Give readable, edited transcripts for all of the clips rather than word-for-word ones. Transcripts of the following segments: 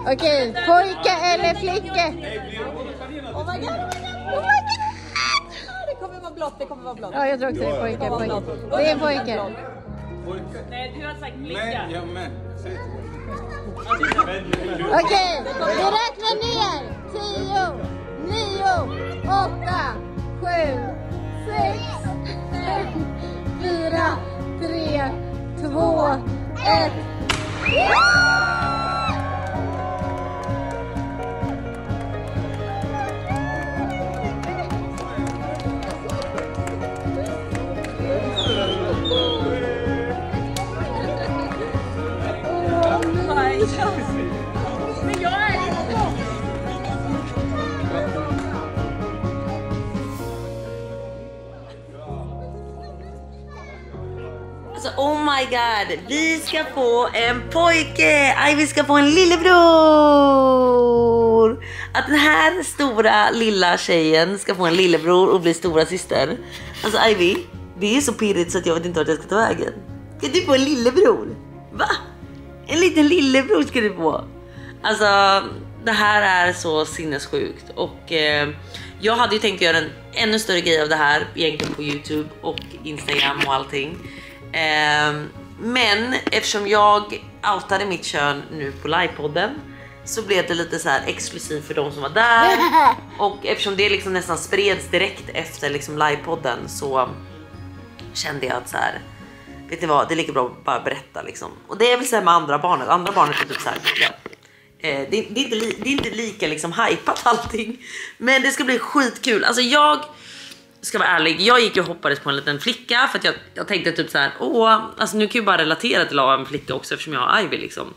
Okej, pojke eller flicka? Oh my god, Det kommer vara blått, Ja, jag tror också det är pojke. Det är en pojke. Nej, du har sagt flicka. Nej, jag med. Okej, vi räknar ner. 10, 9, 8, 7, 6, 5, 4, 3, 2, 1. Men jag är inte. Alltså, oh my god, vi ska få en pojke! Aj, vi ska få en lillebror! Att den här stora lilla tjejen ska få en lillebror och bli stora syster. Alltså Ivy, det är så pirrigt så att jag vet inte vart jag ska ta vägen. Ska du få en lillebror? Va? En liten lillebror ska du få. Alltså, det här är så sinnessjukt. Och jag hade ju tänkt göra en ännu större grej av det här egentligen på YouTube och Instagram och allting. Men eftersom jag outade mitt kön nu på livepodden så blev det lite så här exklusivt för de som var där. Och eftersom det liksom nästan spreds direkt efter liksom livepodden så kände jag att så här, vet ni vad, det är lika bra att bara berätta liksom. Och det är väl så här med andra barnet är typ så här, ja. Det är inte lika liksom hypat allting. Men det ska bli skitkul. Alltså jag ska vara ärlig, jag gick och hoppades på en liten flicka för att jag tänkte typ så här, alltså nu kan jag bara relatera till att ha en flicka också eftersom jag har Ivy liksom.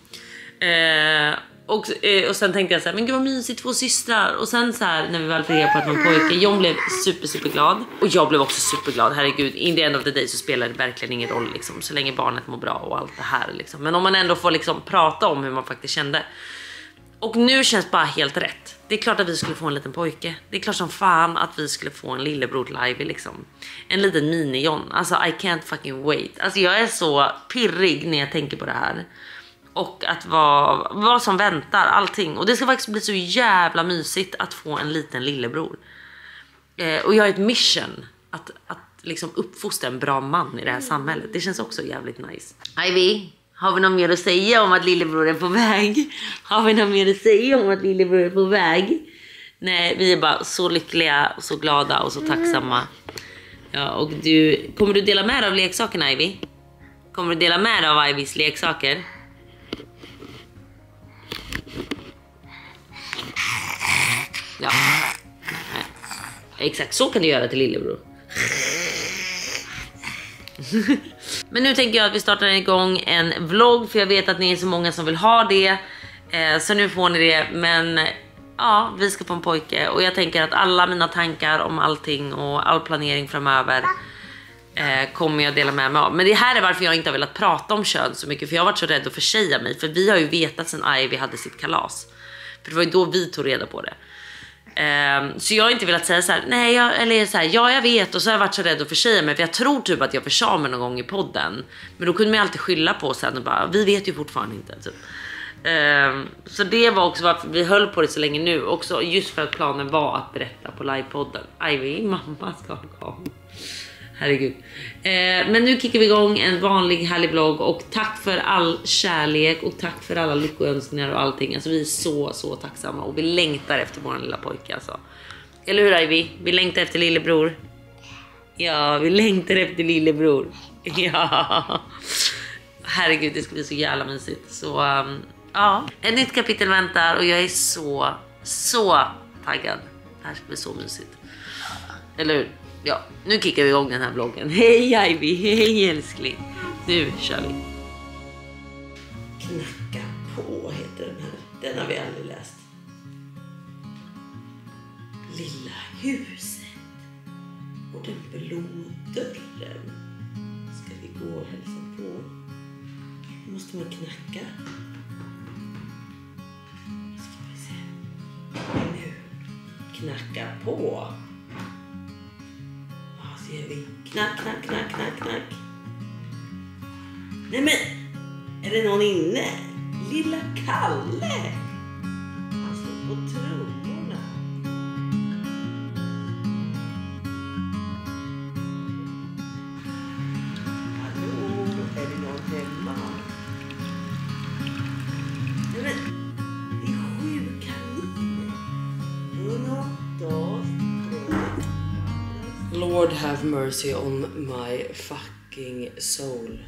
Och sen tänkte jag så här, men gud vad mysigt, 2 systrar. Och sen så här, när vi väl fick reda på att man pojke, John blev superglad. Och jag blev också superglad, herregud. In the end of the day så spelar det verkligen ingen roll liksom, så länge barnet mår bra och allt det här liksom. Men om man ändå får liksom prata om hur man faktiskt kände. Och nu känns bara helt rätt. Det är klart att vi skulle få en liten pojke. Det är klart som fan att vi skulle få en lillebror till Ivy liksom. En liten mini-John. Alltså I can't fucking wait. Alltså jag är så pirrig när jag tänker på det här. Och att vad som väntar, allting. Och det ska faktiskt bli så jävla mysigt att få en liten lillebror. Och jag har ett mission att liksom uppfostra en bra man i det här samhället. Det känns också jävligt nice. Ivy, har vi något mer att säga om att lillebror är på väg? Nej, vi är bara så lyckliga och så glada och så tacksamma. Ja, och kommer du dela med dig av leksakerna, Ivy? Kommer du dela med dig av Ivys leksaker? Ja. Exakt, så kan du göra till lillebror. Men nu tänker jag att vi startar igång en vlogg, för jag vet att ni är så många som vill ha det. Så nu får ni det, men ja, vi ska få en pojke. Och jag tänker att alla mina tankar om allting och all planering framöver kommer jag dela med mig av. Men det här är varför jag inte har velat prata om kön så mycket, för jag har varit så rädd att försäga mig. För vi har ju vetat sedan Ivy hade sitt kalas. För det var ju då vi tog reda på det. Så jag har inte velat säga så här, nej, jag vet. Och så har jag varit så rädd att försäga mig, för jag tror typ att jag försa mig någon gång i podden. Men då kunde man alltid skylla på sen och bara, vi vet ju fortfarande inte typ. Så det var också varför vi höll på det så länge nu. Också just för att planen var att berätta på livepodden. Ivy, mamma ska gå. Herregud. Men nu kickar vi igång en vanlig härlig vlogg. Och tack för all kärlek och tack för alla lyckoönskningar och allting. Alltså vi är så tacksamma och vi längtar efter vår lilla pojke alltså. Eller hur, Ivy? Vi längtar efter lillebror. Ja, vi längtar efter lillebror. Ja. Herregud, det ska bli så jävla mysigt. Så ja, ett nytt kapitel väntar och jag är så taggad. Det här ska bli så mysigt. Eller hur? Ja, nu kickar vi igång den här vloggen. Hej Ivy, hej älskling. Nu kör vi. Knacka på heter den här. Den har vi aldrig läst. Lilla huset och den blå dörren. Ska vi gå och hälsa på? Måste man knacka? Ska vi se. Nu. Knacka på. Ser vi. Knack. Nej men, är det någon inne? Lilla Kalle. Lord have mercy on my fucking soul.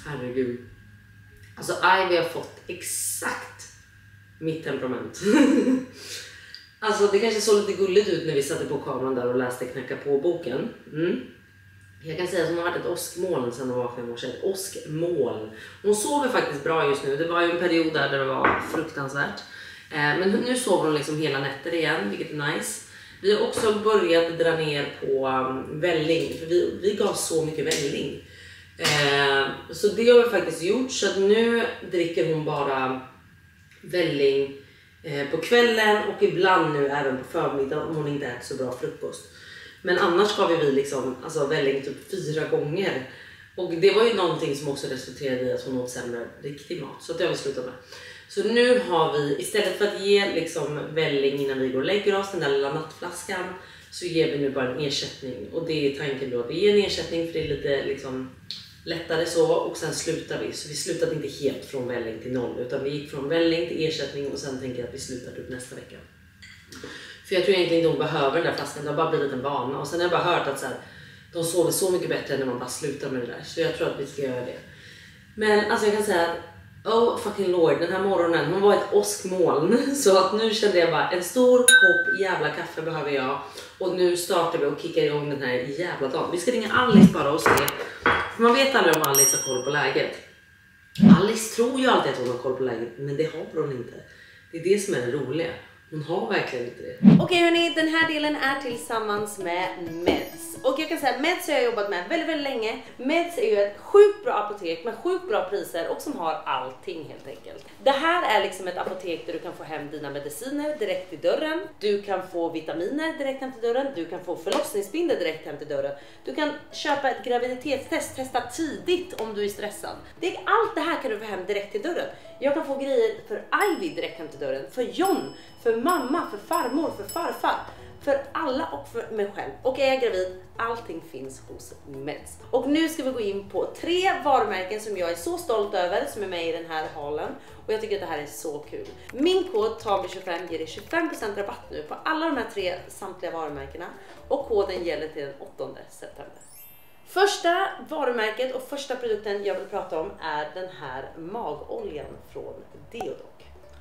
Herregud. Alltså Ivy har fått exakt mitt temperament. Alltså det kanske såg lite gulligt ut när vi satte på kameran där och läste Knacka på boken. Jag kan säga att hon har varit ett åskmoln sedan hon var 5 år sedan. Ett åskmoln. Hon sover faktiskt bra just nu. Det var ju en period där det var fruktansvärt. Men nu sover hon liksom hela nätter igen, vilket är nice. Vi har också börjat dra ner på välling. För vi gav så mycket välling. Så det har vi faktiskt gjort. Så att nu dricker hon bara välling på kvällen. Och ibland nu även på förmiddagen om hon inte äter så bra frukost. Men annars gav vi liksom välling typ 4 gånger. Och det var ju någonting som också resulterade i att hon åt sämre riktig mat. Så det har vi slutat med. Så nu har vi, istället för att ge liksom välling innan vi går och lägger oss, den där lilla nattflaskan, så ger vi nu bara en ersättning. Och det är tanken då att vi ger en ersättning för det är lite liksom lättare så. Och sen slutar vi. Så vi slutade inte helt från välling till 0. Utan vi gick från välling till ersättning och sen tänker jag att vi slutar upp nästa vecka. För jag tror egentligen inte hon behöver den där flaskan. Det har bara blivit en vana. Och sen har jag bara hört att så här, de sover så mycket bättre när man bara slutar med det där. Så jag tror att vi ska göra det. Men alltså jag kan säga att oh fucking lord, den här morgonen, hon var ett åskmoln. Så att nu kände jag bara, en stor kopp jävla kaffe behöver jag. Och nu startar vi och kickar igång den här jävla dagen. Vi ska ringa Alice bara och se. För man vet aldrig om Alice har koll på läget. Alice tror ju alltid att hon har koll på läget, men det har hon inte. Det är det som är det roliga. Hon har verkligen inte det. Okej hörni, den här delen är tillsammans med Meds. Och jag kan säga att Meds har jag jobbat med väldigt, väldigt länge. Meds är ju ett sjukt bra apotek med sjukt bra priser och som har allting helt enkelt. Det här är liksom ett apotek där du kan få hem dina mediciner direkt till dörren. Du kan få vitaminer direkt hem till dörren. Du kan få förlossningsbindel direkt hem till dörren. Du kan köpa ett graviditetstest, testa tidigt om du är stressad. Allt det här kan du få hem direkt till dörren. Jag kan få grejer för Ivy direkt hem till dörren, för John, för mamma, för farmor, för farfar, för alla och för mig själv. Och är jag gravid, allting finns hos Meds. Och nu ska vi gå in på 3 varumärken som jag är så stolt över, som är med i den här halen. Och jag tycker att det här är så kul. Min kod TAMI25 ger dig 25% rabatt nu på alla de här 3 samtliga varumärkena. Och koden gäller till den 8 september. Första varumärket och första produkten jag vill prata om är den här magoljan från Deodoc.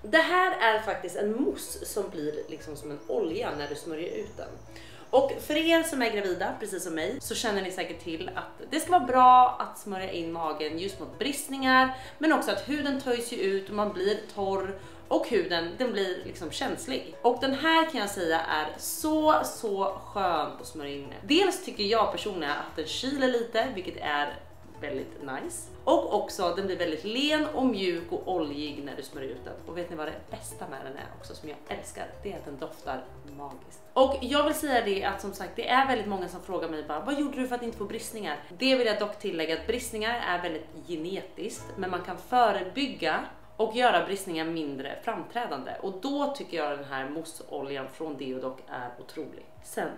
Det här är faktiskt en mousse som blir liksom som en olja när du smörjer ut den. Och för er som är gravida, precis som mig, så känner ni säkert till att det ska vara bra att smörja in magen just mot bristningar. Men också att huden töjs ju ut och man blir torr. Och huden, den blir liksom känslig. Och den här kan jag säga är så skön att smörja in. Dels tycker jag personligen att den kyler lite, vilket är väldigt nice. Och också den blir väldigt len och mjuk och oljig när du smörjer ut den. Och vet ni vad det bästa med den är också som jag älskar? Det är att den doftar magiskt. Och jag vill säga det att som sagt det är väldigt många som frågar mig bara, vad gjorde du för att inte få bristningar? Det vill jag dock tillägga att bristningar är väldigt genetiskt, men man kan förebygga och göra bristningar mindre framträdande. Och då tycker jag den här mousseoljan från Deodoc är otrolig. Sen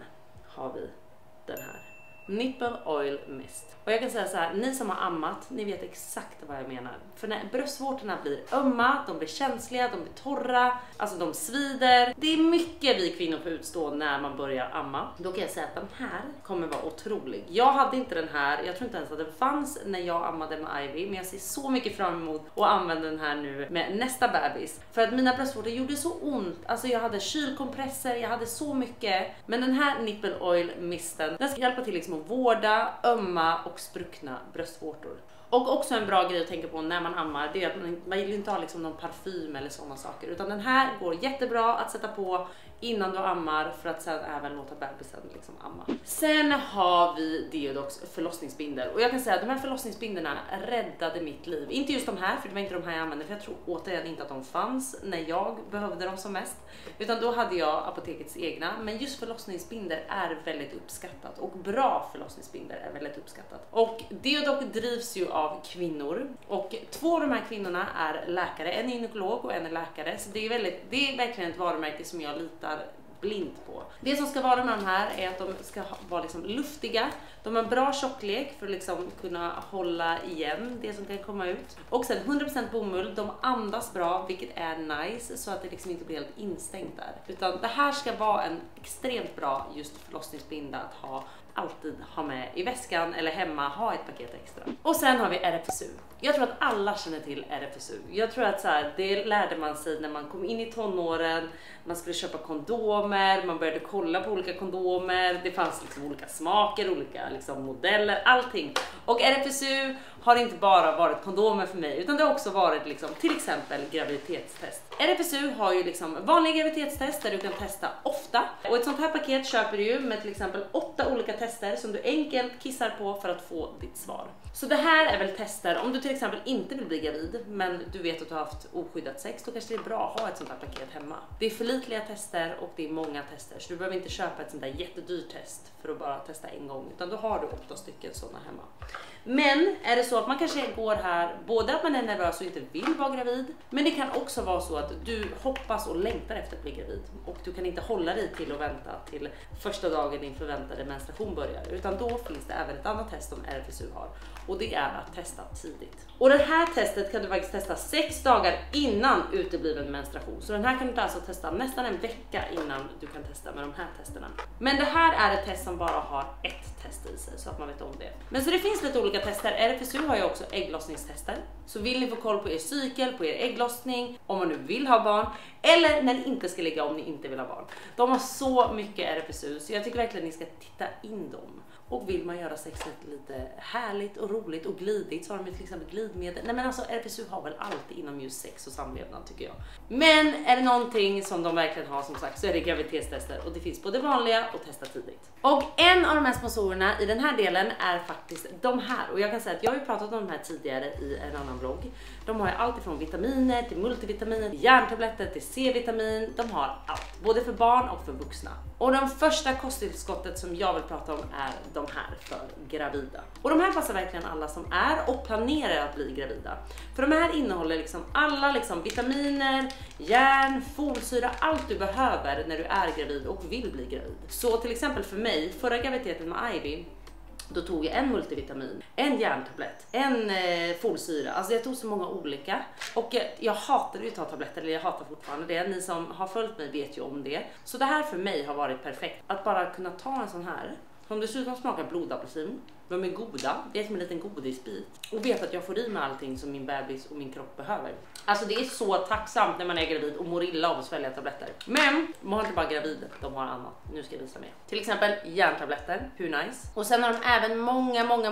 har vi den här Nipple Oil Mist. Och jag kan säga så här, ni som har ammat, ni vet exakt vad jag menar. För när bröstvårtorna blir ömma, de blir känsliga, de blir torra, alltså de svider. Det är mycket vi kvinnor får utstå när man börjar amma. Då kan jag säga att den här kommer vara otrolig. Jag hade inte den här, jag tror inte ens att den fanns när jag ammade med Ivy. Men jag ser så mycket fram emot att använda den här nu med nästa bebis. För att mina bröstvårtor gjorde så ont. Alltså jag hade kylkompresser, jag hade så mycket. Men den här Nipple Oil Misten, den ska hjälpa till liksom att vårda, ömma och spruckna bröstvårtor. Och också en bra grej att tänka på när man ammar, det är att man vill inte ha liksom någon parfym eller sådana saker. Utan den här går jättebra att sätta på innan du ammar för att sen även låta bebisen liksom amma. Sen har vi Deodocs förlossningsbindel. Och jag kan säga att de här förlossningsbinderna räddade mitt liv. Inte just de här, för det var inte de här jag använde. För jag tror återigen inte att de fanns när jag behövde dem som mest. Utan då hade jag apotekets egna. Men just förlossningsbinder är väldigt uppskattat. Och bra förlossningsbinder är väldigt uppskattat. Och Deodoc drivs ju av kvinnor. Och 2 av de här kvinnorna är läkare. En är gynekolog och en är läkare. Så det är verkligen ett varumärke som jag litar blint på. Det som ska vara med de här är att de ska vara liksom luftiga. De har bra tjocklek för att liksom kunna hålla igen det som kan komma ut. Och sen 100% bomull, de andas bra, vilket är nice, så att det liksom inte blir helt instängt där. Utan det här ska vara en extremt bra just förlossningsbinda att alltid ha med i väskan eller hemma, ha ett paket extra. Och sen har vi RFSU. Jag tror att alla känner till RFSU. Jag tror att så här, det lärde man sig när man kom in i tonåren. Man skulle köpa kondomer, man började kolla på olika kondomer. Det fanns liksom olika smaker, olika liksom modeller, allting. Och RFSU har inte bara varit kondomer för mig, utan det har också varit liksom, till exempel graviditetstest. RFSU har ju liksom vanliga graviditetstest där du kan testa ofta. Och ett sånt här paket köper du ju med till exempel 8 olika tester som du enkelt kissar på för att få ditt svar. Så det här är väl tester, om du till exempel inte vill bli gravid men du vet att du har haft oskyddat sex, då kanske det är bra att ha ett sånt här paket hemma. Det är förlitliga tester och det är många tester, så du behöver inte köpa ett sånt där jättedyrt test för att bara testa en gång, utan då har du 8 stycken sådana hemma. Men är det så att man kanske går här, både att man är nervös och inte vill vara gravid, men det kan också vara så att du hoppas och längtar efter att bli gravid och du kan inte hålla dig till att vänta till första dagen din förväntade menstruation börjar, utan då finns det även ett annat test som RFSU har, och det är att testa tidigt. Och det här testet kan du faktiskt testa 6 dagar innan utebliven menstruation, så den här kan du alltså testa nästan en vecka innan du kan testa med de här testerna. Men det här är ett test som bara har ett test i sig, så att man vet om det. Men så det finns lite olika tester. RFSU har ju också ägglossningstester. Så vill ni få koll på er cykel, på er ägglossning, om man nu vill ha barn, eller när ni inte ska ligga om ni inte vill ha barn. De har så mycket RFSU, så jag tycker verkligen att ni ska titta in dem. Och vill man göra sexet lite härligt och roligt och glidigt, så har de till exempel glidmedel. Nej men alltså RFSU har väl alltid inom just sex och samlevnad, tycker jag. Men är det någonting som de verkligen har, som sagt, så är det graviditetstester. Och det finns både vanliga och testa tidigt. Och en av de här sponsorerna i den här delen är faktiskt de här. Och jag kan säga att jag har ju pratat om de här tidigare i en annan vlogg. De har ju allt ifrån vitaminer till multivitaminer, till järntabletter, till C-vitamin. De har allt, både för barn och för vuxna. Och de första kosttillskottet som jag vill prata om är de här för gravida. Och de här passar verkligen alla som är och planerar att bli gravida. För de här innehåller liksom alla liksom vitaminer, järn, folsyra, allt du behöver när du är gravid och vill bli gravid. Så till exempel för mig, förra graviditeten med Ivy, då tog jag en multivitamin, en järntablett, en folsyra. Alltså jag tog så många olika. Och jag hatade ju att ta tabletter, eller jag hatar fortfarande det. Ni som har följt mig vet ju om det. Så det här för mig har varit perfekt. Att bara kunna ta en sån här, som dessutom smakar blodapelsin. De är goda, det är som en liten godisbit. Och vet att jag får i mig allting som min bebis och min kropp behöver. Alltså det är så tacksamt när man är gravid och mår illa av att svälja tabletter. Men de har inte bara gravid, de har annat. Nu ska jag visa mer. Till exempel järntabletter, hur nice. Och sen har de även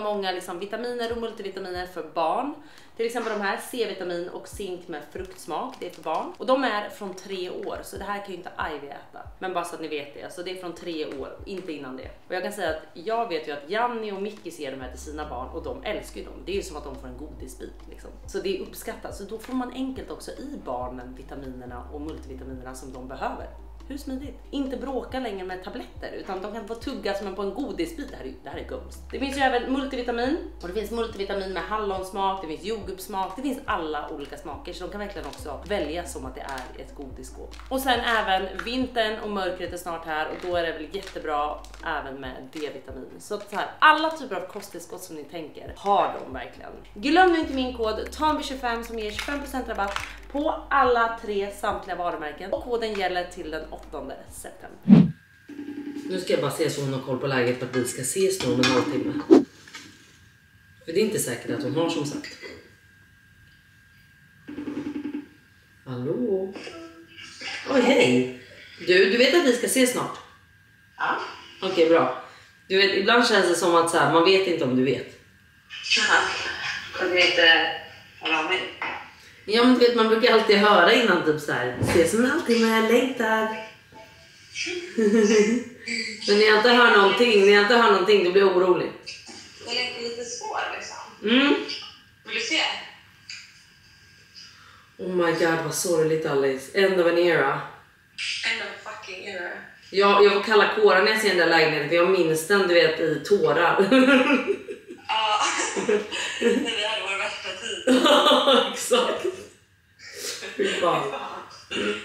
många liksom vitaminer och multivitaminer för barn. Till exempel de här C-vitamin och zink med fruktsmak, det är för barn. Och de är från 3 år, så det här kan ju inte Ivy äta. Men bara så att ni vet det, alltså det är från 3 år, inte innan det. Och jag kan säga att jag vet ju att Janni och Micke ser de här till sina barn och de älskar ju dem. Det är ju som att de får en godisbit liksom. Så det är uppskattat, så då får man enkelt också i barnen vitaminerna och multivitaminerna som de behöver. Hur smidigt? Inte bråka längre med tabletter, utan de kan få tugga som på en godisbit. Det här är gums. Det finns ju även multivitamin, och det finns multivitamin med hallonsmak, det finns jordgubbssmak, det finns alla olika smaker, så de kan verkligen också välja som att det är ett godisskåp. Och sen även vintern och mörkret är snart här, och då är det väl jättebra även med D-vitamin. Så här, alla typer av kosttillskott som ni tänker har de verkligen. Glöm nu inte min kod TAMBY25 som ger 25% rabatt på alla 3 samtliga varumärken, och koden gäller till den 8 september. Nu ska jag bara se så hon har koll på läget för att vi ska ses om en halvtimme. För det är inte säkert att hon har, som sagt. Hallå? Oj, hej. Du vet att vi ska ses snart? Ja. Okej, bra. Du vet, ibland känns det som att så här, man vet inte om du vet. Ja, kunde vi inte höra av mig? Ja, men du vet, man brukar alltid höra innan typ så här, ses om en halvtimme, jag längtar. Men när jag inte hör någonting, då blir jag orolig. Det är lite svår liksom. Vill du se? Oh my god, vad sorgligt, Alice. End of an era. End of fucking era. Ja, jag får kalla kåren när jag ser den där lägenheten, för jag minns den, du vet, i tårar. Ja, när vi hade vår värsta tid. Ja, exakt. Fy fan.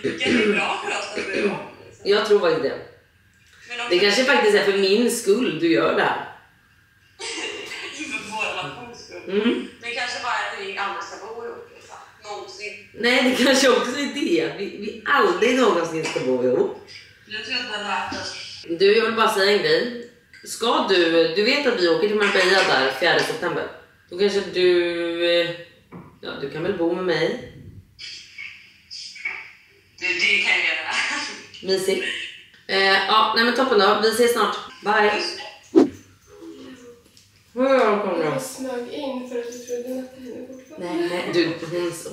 Det är bra för oss att bli om. Jag tror faktiskt det. Det kanske faktiskt är för min skull du gör det här. Inte för vår relations skull. Det kanske bara är att vi aldrig ska bo ihop. Liksom. Någonsin. Nej, det kanske också är det. Vi aldrig någonsin ska bo ihop. Jag tror att det är värt det. Du, jag vill bara säga en grej. Ska du vet att vi åker till Marbella där 4 september. Då kanske du kan väl bo med mig? Det kan jag göra. Mysigt. Ja, nej men toppen då. Vi ses snart. Bye. Jag smög in för att du trodde att det hände fortfarande. Nej, du,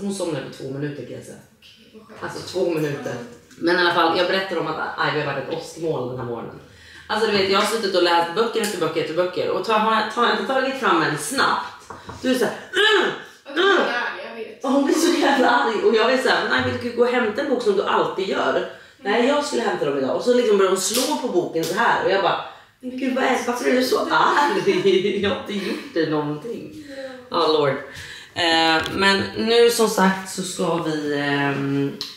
hon somnade på 2 minuter kan jag säga. Alltså 2 minuter. Men i alla fall, jag berättar om att vi har varit ett åskmål den här morgonen. Alltså du vet, jag har suttit och läst böcker efter böcker. Och har inte tagit fram en snabbt. Du är såhär... Hon blir så jävla arg. Och jag är såhär, nej vill du gå och hämta en bok som du alltid gör? Nej, jag skulle hämta dem idag. Och så liksom börjar hon slå på boken så här. Och jag bara, men gud varför är du så arg? Jag har inte gjort det någonting. Lord. Men nu som sagt så ska vi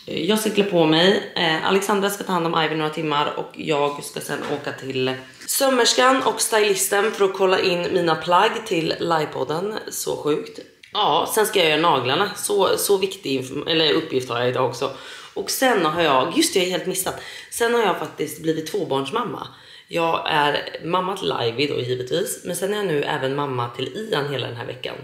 jag cyklar på mig. Alexandra ska ta hand om Ivy några timmar och jag ska sen åka till sömmerskan och stylisten för att kolla in mina plagg till livepodden. Så sjukt. Ja, sen ska jag göra naglarna. Så viktig uppgift har jag idag också. Och sen har jag, just det, jag är helt missat. Sen har jag faktiskt blivit tvåbarnsmamma. Jag är mamma till Ivy då givetvis. Men sen är jag nu även mamma till Ian hela den här veckan.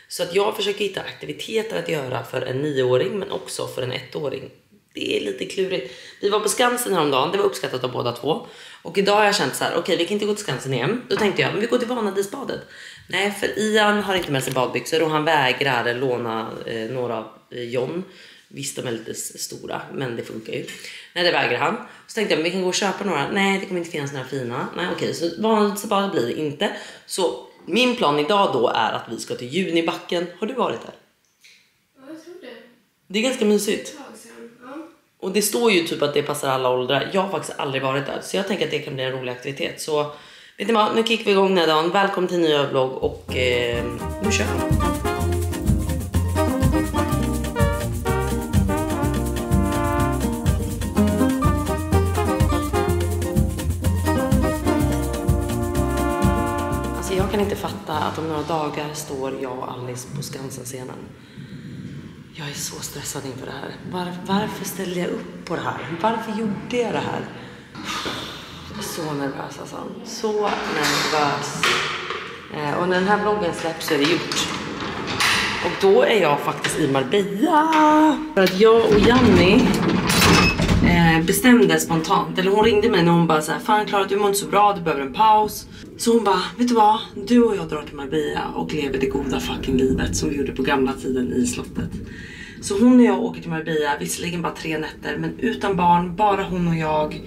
Så att jag försöker hitta aktiviteter att göra för en 9-åring men också för en 1-åring. Det är lite klurigt. Vi var på Skansen häromdagen, det var uppskattat av båda två. Och idag har jag känt så här, okej, vi kan inte gå till Skansen igen. Då tänkte jag, men vi går till Vanadisbadet. Nej, för Ian har inte med sig badbyxor och han vägrar låna några av John. Visst, de är lite stora, men det funkar ju. Nej, det vägrar han. Så tänkte jag, men vi kan gå och köpa några. Nej, det kommer inte finnas några fina. Nej, okej, så Vanadisbadet blir det inte. Så min plan idag då är att vi ska till Junibacken. Har du varit där? Ja, jag tror det. Det är ganska mysigt. Ja. Och det står ju typ att det passar alla åldrar. Jag har faktiskt aldrig varit där. Så jag tänker att det kan bli en rolig aktivitet. Så vet ni vad, nu kickar vi igång den här dagen. Välkommen till en ny vlogg och nu kör vi. Jag kan inte fatta att om några dagar står jag och Alice på Skansen-scenen. Jag är så stressad inför det här. Varför ställde jag upp på det här? Varför gjorde jag det här? Jag är så nervös alltså. Så nervös. Och när den här vloggen släpps så är det gjort. Och då är jag faktiskt i Marbella. För att jag och Janni bestämde spontant. Eller hon ringde mig när hon bara så här, fan Klara, du mår inte så bra, du behöver en paus. Så hon bara, vet du vad? Du och jag drar till Marbella och lever det goda fucking livet som vi gjorde på gamla tiden i slottet. Så hon och jag åker till Marbella, visserligen bara 3 nätter, men utan barn, bara hon och jag.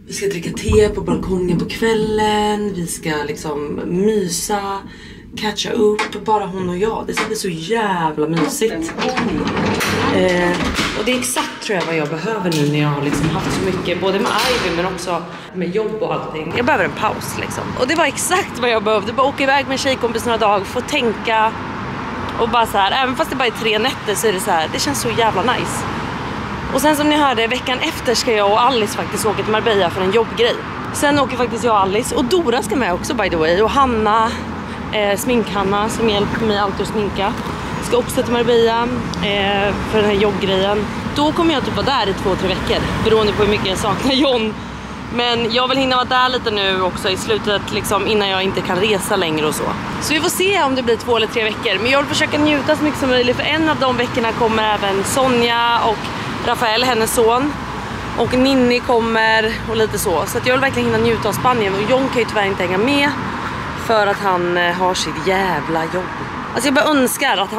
Vi ska dricka te på balkongen på kvällen, vi ska liksom mysa, catcha upp, bara hon och jag. Det ska bli så jävla mysigt. Och det är exakt tror jag vad jag behöver nu när jag har liksom haft så mycket, både med Ivy men också med jobb och allting. Jag behöver en paus liksom. Och det var exakt vad jag behövde. Bara åka iväg med en tjejkompis några dagar, få tänka och bara så här, även fast det bara är 3 nätter så är det så här, det känns så jävla nice. Och sen som ni hörde, veckan efter ska jag och Alice faktiskt åka till Marbella för en jobbgrej. Sen åker faktiskt jag och Alice och Dora ska med också by the way. Och Hanna, sminkhanna som hjälper mig alltid att sminka, ska också till Marbella för den här jobbgrejen. Då kommer jag typ vara där i 2-3 veckor, beroende på hur mycket jag saknar John. Men jag vill hinna vara där lite nu också i slutet liksom, innan jag inte kan resa längre och så. Så vi får se om det blir 2 eller 3 veckor. Men jag vill försöka njuta så mycket som möjligt, för en av de veckorna kommer även Sonja och Rafael, hennes son. Och Ninni kommer och lite så. Så att jag vill verkligen hinna njuta av Spanien. Och John kan ju tyvärr inte hänga med för att han har sitt jävla jobb. Alltså jag bara önskar att,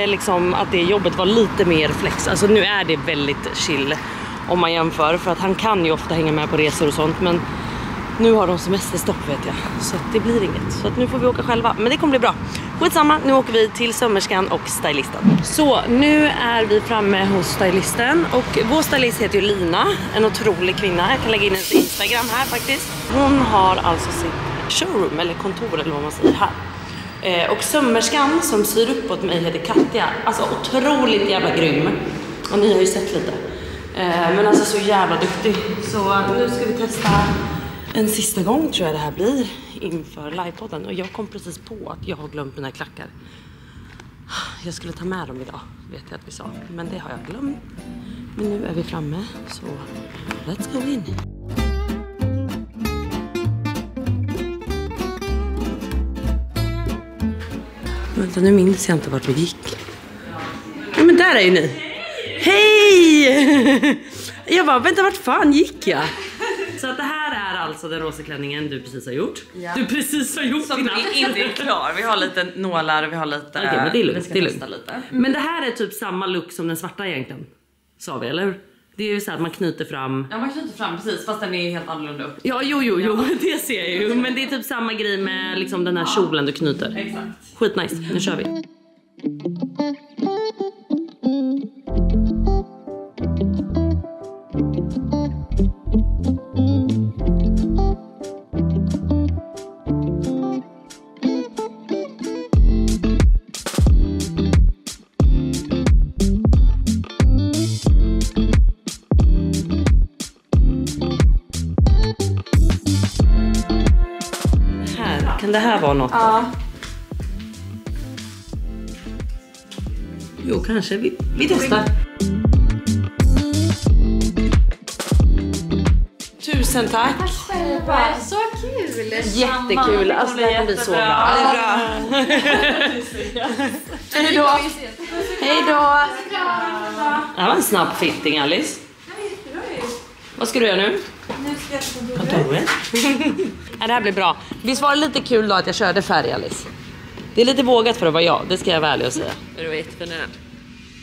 liksom, att det jobbet var lite mer flex. Alltså nu är det väldigt chill om man jämför. För att han kan ju ofta hänga med på resor och sånt. Men nu har de semesterstopp vet jag. Så att det blir inget. Så att nu får vi åka själva. Men det kommer bli bra. Skitsamma, nu åker vi till sömmerskan och stylisten. Så nu är vi framme hos stylisten. Och vår stylist heter ju Lina. En otrolig kvinna. Jag kan lägga in hennes Instagram här faktiskt. Hon har alltså sitt showroom eller kontor eller vad man säger här. Och sömmerskan som syr upp åt mig heter Katja. Alltså otroligt jävla grym. Och ni har ju sett lite. Men alltså så jävla duktig. Så nu ska vi testa en sista gång tror jag det här blir inför livepodden. Och jag kom precis på att jag har glömt mina klackar. Jag skulle ta med dem idag, vet jag att vi sa. Men det har jag glömt. Men nu är vi framme, så let's go in. Vänta, nu minns jag inte vart vi gick. Ja, men där är ju ni. Hej! Jag bara, vänta, vart fan gick jag? Så att det här är alltså den rosa klänningen du precis har gjort. Ja. Du precis har gjort. Som inte är klar. Vi har lite nålar och vi har lite... Okej, men det är lugnt. Det är lugnt. Lite. Men det här är typ samma look som den svarta egentligen. Sa vi, eller? Det är ju så att man knyter fram... Ja, man knyter fram precis, fast den är helt annorlunda upp. Ja, jo, det ser jag ju. Men det är typ samma grej med liksom den här kjolen du knyter. Exakt. Skitnice, nu kör vi. Kan det här vara något? Ja. Jo, kanske. Vi testar. Tusen tack. Så kul. Jättekul. Alltså det här blir så bra. Ja, det är bra. Hej då. Hej då. Det här var en snabb fitting, Alice. Vad ska du göra nu? Nu ska jag på kontoret. Det här blir bra. Visst var det lite kul då att jag körde färg, Alice? Det är lite vågat för att vara jag, det ska jag väl och säga. Du var jättefin.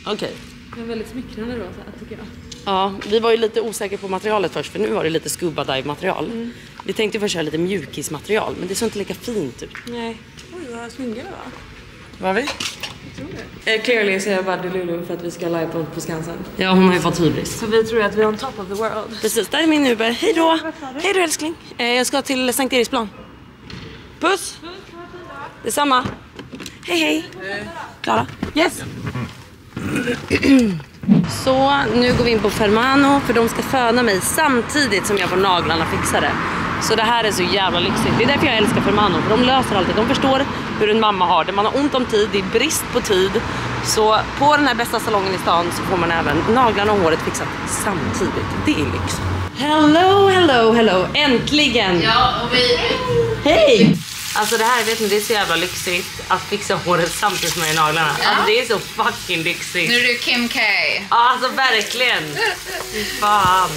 Okej. Det är väldigt smickrande då, tycker jag. Ja, vi var ju lite osäkra på materialet först, för nu var det lite scuba dive material. Vi tänkte först köra lite mjukismaterial, men det såg inte lika fint ut. Nej. Oj, vad snygga det var. Var vi? Jag tror det. Clearly så är jag bara Lulu för att vi ska live på Skansen. Ja, hon har ju fått hybris. Så vi tror att vi är on top of the world. Precis, där är min Uber. Hej då! Hej då, älskling. Jag ska till Sankt Eriksplan. Puss! Detsamma. Hej, hej. Klara? Yes. Så nu går vi in på Fermano, för de ska föna mig samtidigt som jag får naglarna fixade. Så det här är så jävla lyxigt. Det är därför jag älskar Fermano, för de löser alltid. De förstår hur en mamma har det. Man har ont om tid, det är brist på tid. Så på den här bästa salongen i stan så får man även naglarna och håret fixat samtidigt. Det är lyx. Hello, hello, hello. Äntligen! Ja, och vi... Hej! Alltså det här, vet ni, det är så jävla lyxigt att fixa håret samtidigt som jag gör naglarna. Ja. Alltså det är så fucking lyxigt. Nu är du Kim K. Alltså verkligen. Fan.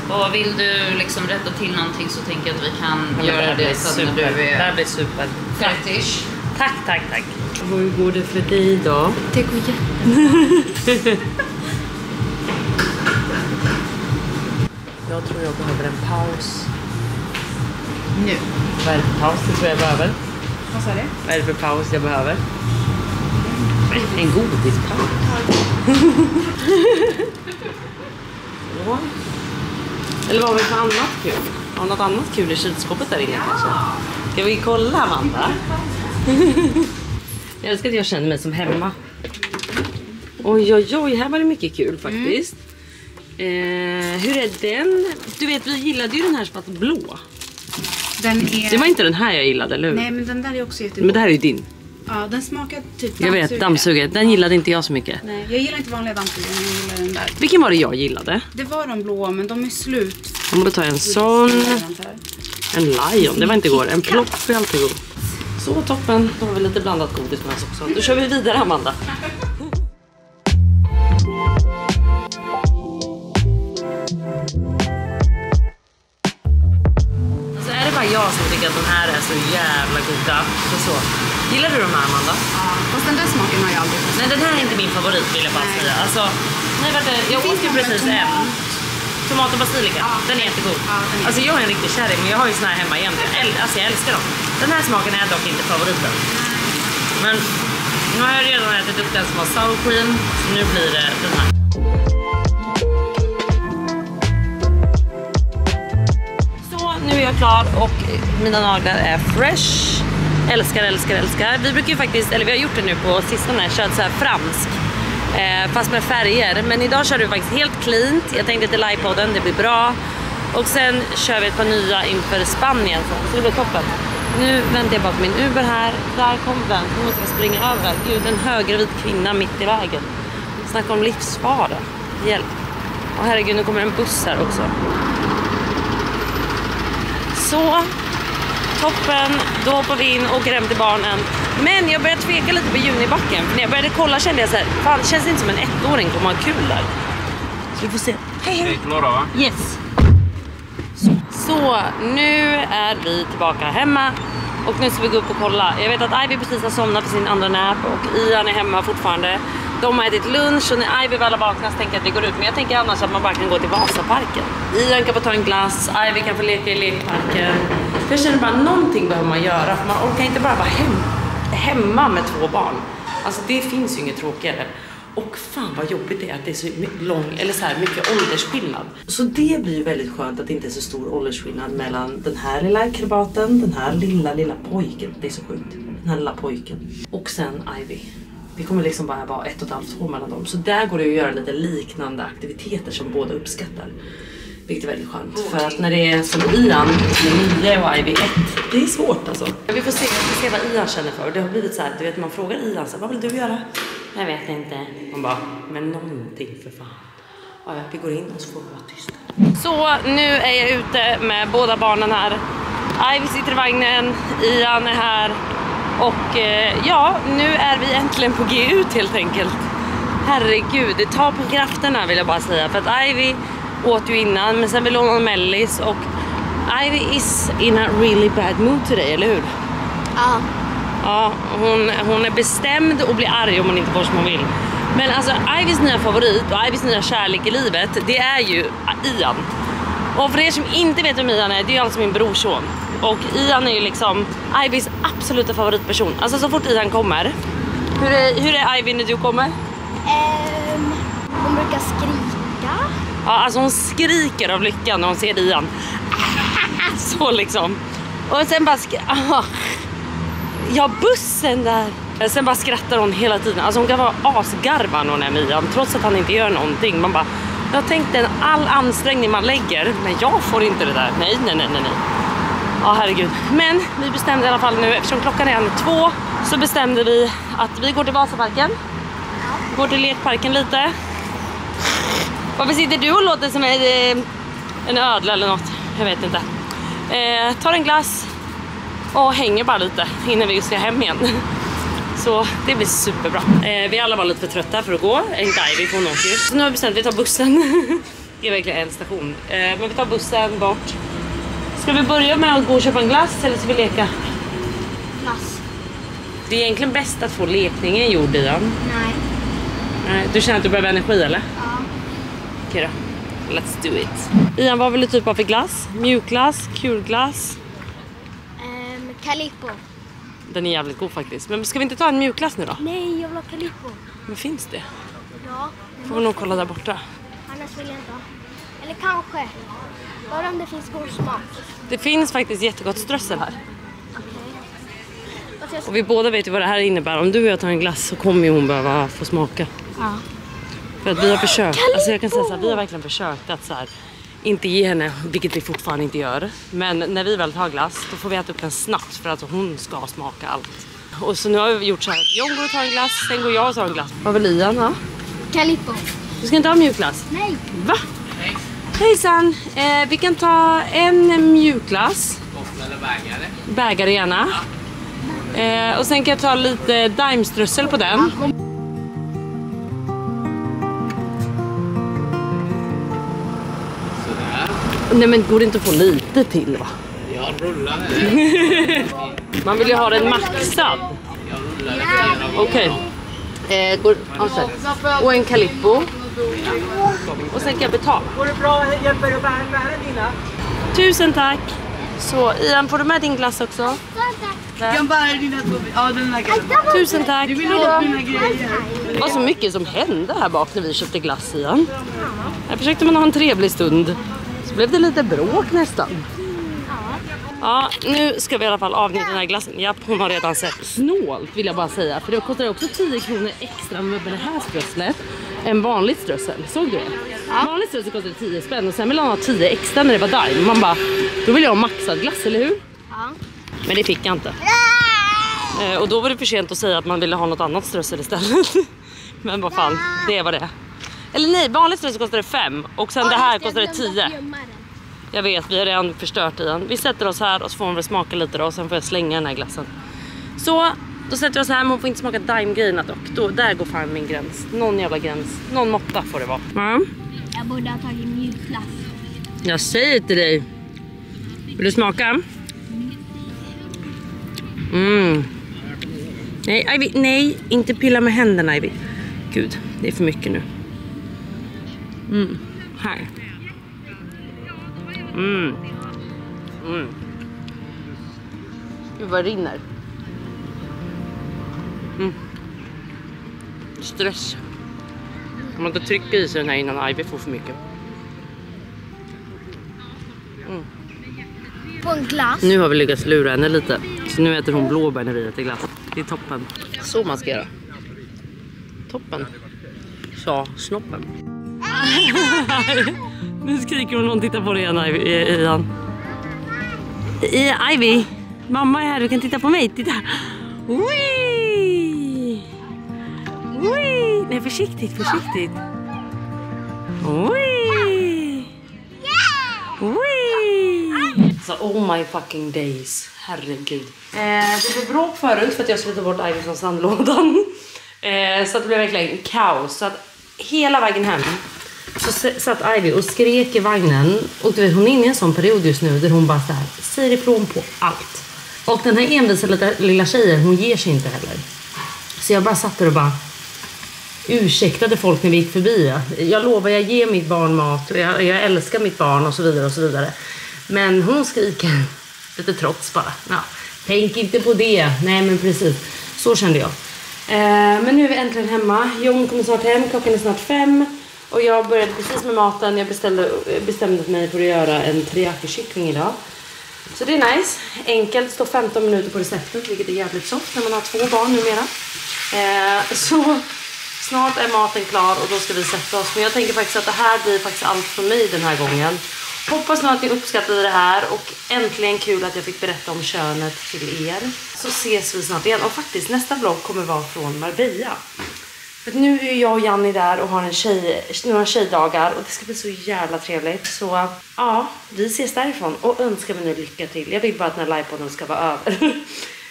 Och vill du liksom rätta till någonting så tänker jag att vi kan göra det så att när du är... Det här blir super. Färdish. Tack, tack, tack. Hur går det för dig då? Det går jättebra. Jag tror jag behöver en paus. Nu. Vad är det för paus det tror jag behöver? Vad sa du? Vad är det för paus jag behöver? En godispaus. Ja. Eller vad har vi för annat kul? Har något annat kul i kylskåpet där inne kanske? Ska vi kolla, Amanda? Jag älskar att jag känner mig som hemma. Oj, oj, oj, här var det mycket kul faktiskt. Hur är den? Du vet, vi gillade ju den här svart blå. Den är... Det var inte den här jag gillade, eller hur? Nej, men den där är också jättegod. Men det här är ju din. Ja, den smakar typ jag vet, dammsuget. Den gillade inte jag så mycket. Nej, jag gillar inte vanliga dammsugare, jag gillar den där. Vilken var det jag gillade? Det var de blå, men de är slut. Om du tar en sån. En lion, det var inte igår. En plopp är alltid god. Så toppen, då har vi lite blandat godis med oss också. Då kör vi vidare, Amanda. Alltså är det bara jag som tycker att de här är så jävla goda? Så. Gillar du de här, Amanda? Ja, fast den där smaken har jag aldrig fått. Nej, den här är inte min favorit vill jag bara säga. Alltså, nej, jag åt ju precis en. Tomat och basilika, ja, den är jättegod. Ja, den är. Alltså jag är en riktig kärring, men jag har ju såna här hemma igen. Alltså jag älskar dem. Den här smaken är dock inte favoriten. Men Nu har jag redan ätit upp den som var sour cream, så nu blir det den här. Så nu är jag klar och mina naglar är fresh. Älskar, älskar, älskar. Vi brukar ju faktiskt, eller vi har gjort det nu på sistone, kört så här fransk. Fast med färger. Men idag kör vi faktiskt helt cleant. Jag tänkte till livepodden, det blir bra. Och sen kör vi ett par nya inför Spanien. Så det blir toppen. Nu väntar jag bara på min Uber här. Där kom den. Nu måste jag springa över. Gud, en höggravid kvinna mitt i vägen. Snacka om livsfara. Hjälp. Och herregud, nu kommer en buss här också. Så, toppen. Då hoppar vi in och åker hem till barnen. Men jag började tveka lite på Junibacken. För när jag började kolla kände jag så här, fan, det känns inte som en ettåring kommer ha kul där. Så vi får se. Hej, hej. Klara, va? Yes. Så, nu är vi tillbaka hemma. Och nu ska vi gå upp och kolla. Jag vet att Ivy precis har somnat på sin andra nap. Och Ian är hemma fortfarande. De har ätit lunch och när Ivy väl har vaknat så tänker jag att vi går ut. Men jag tänker annars att man bara kan gå till Vasaparken. Ian kan få ta en glass, Ivy kan få leka i lekparken. För jag känner bara någonting behöver man göra. För man orkar inte bara vara hemma med 2 barn. Alltså det finns ju inget tråkigare. Och fan vad jobbigt det är att det är så lång, eller så här mycket åldersskillnad. Så det blir ju väldigt skönt att det inte är så stor åldersskillnad mellan den här lilla akrobaten, den här lilla pojken. Det är så sjukt. Den här lilla pojken. Och sen Ivy. Det kommer liksom bara vara 1,5 år mellan dem. Så där går det att göra lite liknande aktiviteter som båda uppskattar. Vilket är väldigt skönt. För att när det är som Ian med 9 och Ivy 1, det är svårt alltså. Vi får se vad Ian känner för. Det har blivit så här, du vet man frågar Ian så här, vad vill du göra? Jag vet inte. Man bara, men någonting för fan. Ja, vi går in och så får vi vara tysta. Så nu är jag ute med båda barnen här. Ivy sitter i vagnen, Ian är här. Och ja, nu är vi äntligen på G ut helt enkelt. Herregud, det tar på krafterna vill jag bara säga. För att Ivy åt ju innan, men sen vill hon ha mellis. Och Ivy is in a really bad mood today, eller hur? Ja. Ja, hon är bestämd och blir arg om hon inte får som hon vill. Men alltså Ivys nya favorit och Ivys nya kärlek i livet, det är ju Ian. Och för er som inte vet vem Ian är, det är ju alltså min brorson. Och Ian är ju liksom Ivys absoluta favoritperson. Alltså så fort Ian kommer. Hur är Ivy när du kommer? Hon brukar skrika. Ja, alltså hon skriker av lycka när hon ser Ian. Så liksom. Och sen bara ja, bussen där. Sen bara skrattar hon hela tiden. Alltså hon kan vara asgarva när hon är med Ian, trots att han inte gör någonting. Man bara, jag tänkte all ansträngning man lägger, men jag får inte det där. Nej. Ja, herregud. Men vi bestämde i alla fall nu, eftersom klockan är 2, så bestämde vi att vi går till Vasaparken. Går till lekparken lite. Varför sitter du och låter som en ödla eller något? Jag vet inte. Tar en glass och hänger bara lite innan vi ska hem igen. Så det blir superbra. Vi alla var lite för trötta för att gå. Inte Ivy på något. Så nu har vi bestämt att vi tar bussen. Det är verkligen en station. Men vi tar bussen bort. Ska vi börja med att gå och köpa en glass eller ska vi leka? Glass. Det är egentligen bäst att få lekningen gjord, Ian. Nej. Du känner att du behöver energi, eller? Ja. Okej då. Let's do it. Ian, vad vill du typ ha för glass? Mjukglass? Kulglass? Calippo. Den är jävligt god faktiskt. Men ska vi inte ta en mjukglass nu då? Nej, jag vill ha Calippo. Men finns det? Ja. Får vi nog kolla där borta. Annars vill jag inte ha. Eller kanske. Bara om det finns god smak. Det finns faktiskt jättegott strössel här. Okej. Och vi båda vet ju vad det här innebär. Om du och jag tar en glass så kommer ju hon behöva få smaka. Ja. För att vi har försökt. Alltså jag kan säga så här, vi har verkligen försökt att så här, inte ge henne, vilket vi fortfarande inte gör. Men när vi väl tar glass, då får vi äta upp den snabbt för att hon ska smaka allt. Och så nu har vi gjort så här att jag går och tar en glass, sen går jag och tar en glass. Vad vill Ian ha? Calippo. Du ska inte ha mjukglass? Nej. Va? Hejsan, vi kan ta en mjukglass. Eller bägare. Bägare gärna. Och sen kan jag ta lite daimströssel på den. Sådär. Nej men går det inte att få lite till va? Jag rullar det. Man vill ju ha den maxad. Jag rullar det. Okej. Och en Calippo. Och sen kan jag betala. Går det bra? Hjälper du bära dina? Tusen tack. Så Ian, får du med din glass också? Tack. kan bära dina två. Ja, den där kan. Tusen tack. Du vill ha mina grejer. Det var så mycket som hände här bak när vi köpte glass igen. Här försökte man ha en trevlig stund. Så blev det lite bråk nästan. Ja, nu ska vi i alla fall avnjuta den här glassen. Ja, hon har redan sett. Snålt vill jag bara säga. För det kostar också 10 kronor extra med det här strösslet än vanligt strössel. Såg du det? Ja. Vanligt strössel kostade 10 spänn och sen vill han ha 10 extra när det var Dime. Man bara, då vill jag ha maxad glass, eller hur? Ja. Men det fick jag inte. Och då var det för sent att säga att man ville ha något annat strössel istället. Men vad fan, det var det. Eller nej, vanligt strössel kostade 5 och sen det här kostade 10. Jag vet, vi har redan förstört den. Vi sätter oss här och så får hon väl smaka lite då och sen får jag slänga den här glassen. Så, då sätter vi oss här, men hon får inte smaka Dime-grejerna dock. Där går fan min gräns. Någon jävla gräns. Någon måtta får det vara. Mm. Jag borde ha tagit mjukglass. Jag säger till dig. Vill du smaka? Nej, Ivy, nej, inte pilla med händerna, Ivy. Gud, det är för mycket nu. Här. Gud vad det rinner. Stress. Man måste trycka i sig den här innan Ivy får för mycket. På en glass. Nu har vi lyckats lura henne lite. Så nu äter hon blåbär när vi äter glass. Det är toppen. Så man ska göra. Toppen. Så, snoppen. Nu skriker hon och tittar på det igen, Ian. Ivy, mamma är här, du kan titta på mig. Titta. Wee! Wee! Nej, försiktigt. Wee! Wee! Så oh my fucking days. Herregud. Det blev bråk förut för att jag skulle ta bort Ivy från sandlådan. Så att det blev verkligen kaos. Så att hela vägen hem så satt Ivy och skrek i vagnen. Och du vet, hon är inne i en sån period just nu där hon bara så här, säger ifrån på allt. Och den här envisa lilla tjejen, hon ger sig inte heller. Så jag bara satt där och bara ursäktade folk när vi gick förbi. Jag lovar, jag ger mitt barn mat och jag älskar mitt barn och så vidare och så vidare. Men hon skriker lite trots bara. Ja, tänk inte på det. Nej, men precis. Så kände jag. Men nu är vi äntligen hemma. Jon kommer snart hem. Klockan är snart 5. Och jag började precis med maten. Jag bestämde mig för att göra en teriyaki-kyckling idag. Så det är nice. Enkelt. Står 15 minuter på receptet. Vilket är jävligt soft när man har 2 barn numera. Så snart är maten klar och då ska vi sätta oss. Men jag tänker faktiskt att det här blir faktiskt allt från mig den här gången. Hoppas nu att ni uppskattade det här. Och äntligen kul att jag fick berätta om könet till er. Så ses vi snart igen. Och faktiskt nästa vlogg kommer vara från Marbella. För nu är jag och Janni där och har några tjejdagar. Och det ska bli så jävla trevligt. Så ja, vi ses därifrån. Och önskar mig nu lycka till. Jag vill bara att den här livepodden ska vara över.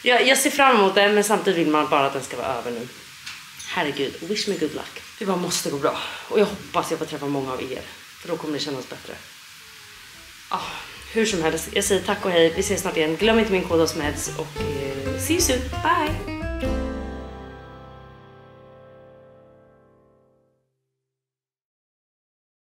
jag ser fram emot den, men samtidigt vill man bara att den ska vara över nu. Herregud, wish me good luck. Det bara måste gå bra. Och jag hoppas jag får träffa många av er. För då kommer det kännas bättre. Hur som helst, jag säger tack och hej. Vi ses snart igen. Glöm inte min kod hos Meds och see you soon. Bye!